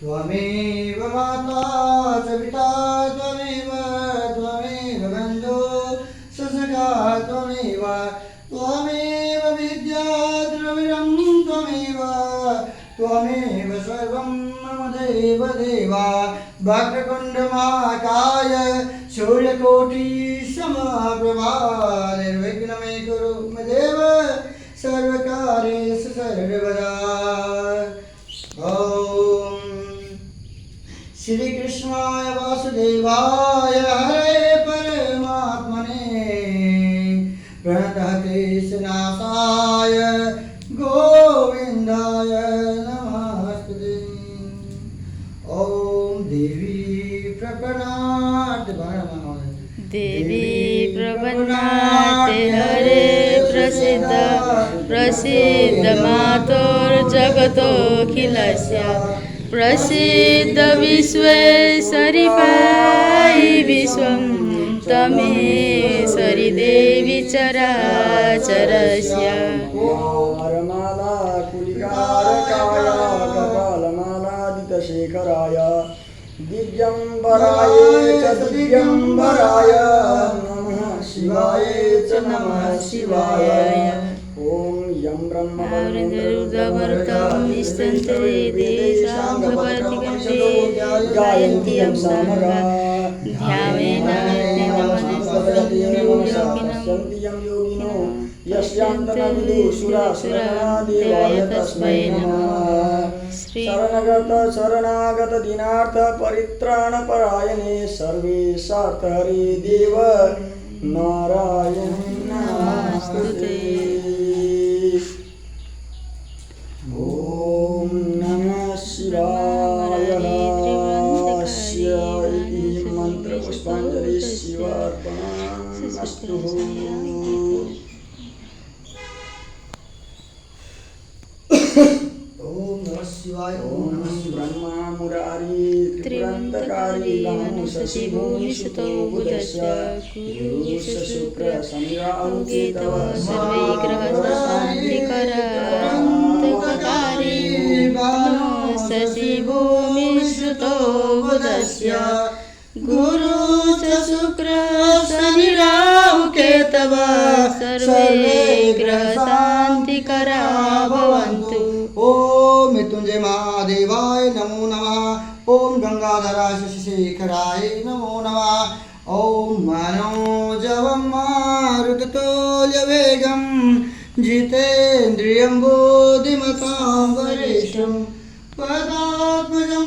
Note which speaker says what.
Speaker 1: त्वमेव माता च पिता त्वमेव त्वमेव बन्धु ससखा त्वमेव त्वमेव विद्या द्रविणं त्वमेव त्वमेव सर्वं मम देव देवा वक्रतुण्डमहाकाय सूर्यकोटिसमप्रभा निर्विघ्नं कुरु मे देव सर्वकार्येषु सर्वदा। ॐ श्री कृष्णाय वासुदेवाय हरे परमात्मने प्रणतक्लेशनाशाय गोविन्दाय नमस्ते। ॐ देवी प्रपन्नात्
Speaker 2: देवी प्रपन्नाते हरे प्रसिद्ध प्रसिद्ध मातोर्जगतोऽखिलस्य प्रसिद्ध विश्वेश्वरि पाहि विश्वं तमेश्वरि देवी चराचरस्य।
Speaker 3: वरमाला कुलिकारकाय कपालमालादितशेखराय दिव्यंबराय च दिव्यंबराय नमः शिवाय च नमः शिवाय। ॐ यं
Speaker 2: ब्रह्मवरुणरुद्रवरुतं निस्तन्तवेदेशां भगवती गायन्ति यं सामगा ध्यानेन
Speaker 3: योगिनो यस्यान्तनविदुषुरासुरनादेवाय तस्मै नमः। शरणागत दीनार्थ परित्राणपरायणे सर्वेशार्थ हरे देव नारायण नमस्ते। ॐ नमः शिवाय इति मन्त्रपुष्पाञ्जलि शिवार्पणमस्तु।
Speaker 1: शिवाय
Speaker 3: ॐ ब्रह्मा मुरारी त्रिपुरान्तकारी रामो शशि भूमिसुतो बुधस्य गुरुश शुक्र शनिराहु केतव
Speaker 2: सर्वे ग्रहशान्तिकरान्तकारी नमो शशि भूमिसुतो बुधस्य गुरु च शुक्र शनिराहु केतव सर्वे ग्रहशान्तिकरा भवन्तु।
Speaker 1: ओम मृत्युंजय महादेवाय नमो नमः। ओम गंगाधराय शशिशेखराय नमो नमः। ओम मनोजवं मारुततुल्यवेगं जितेन्द्रियं बुद्धिमतां वरिष्ठं पदात्मजं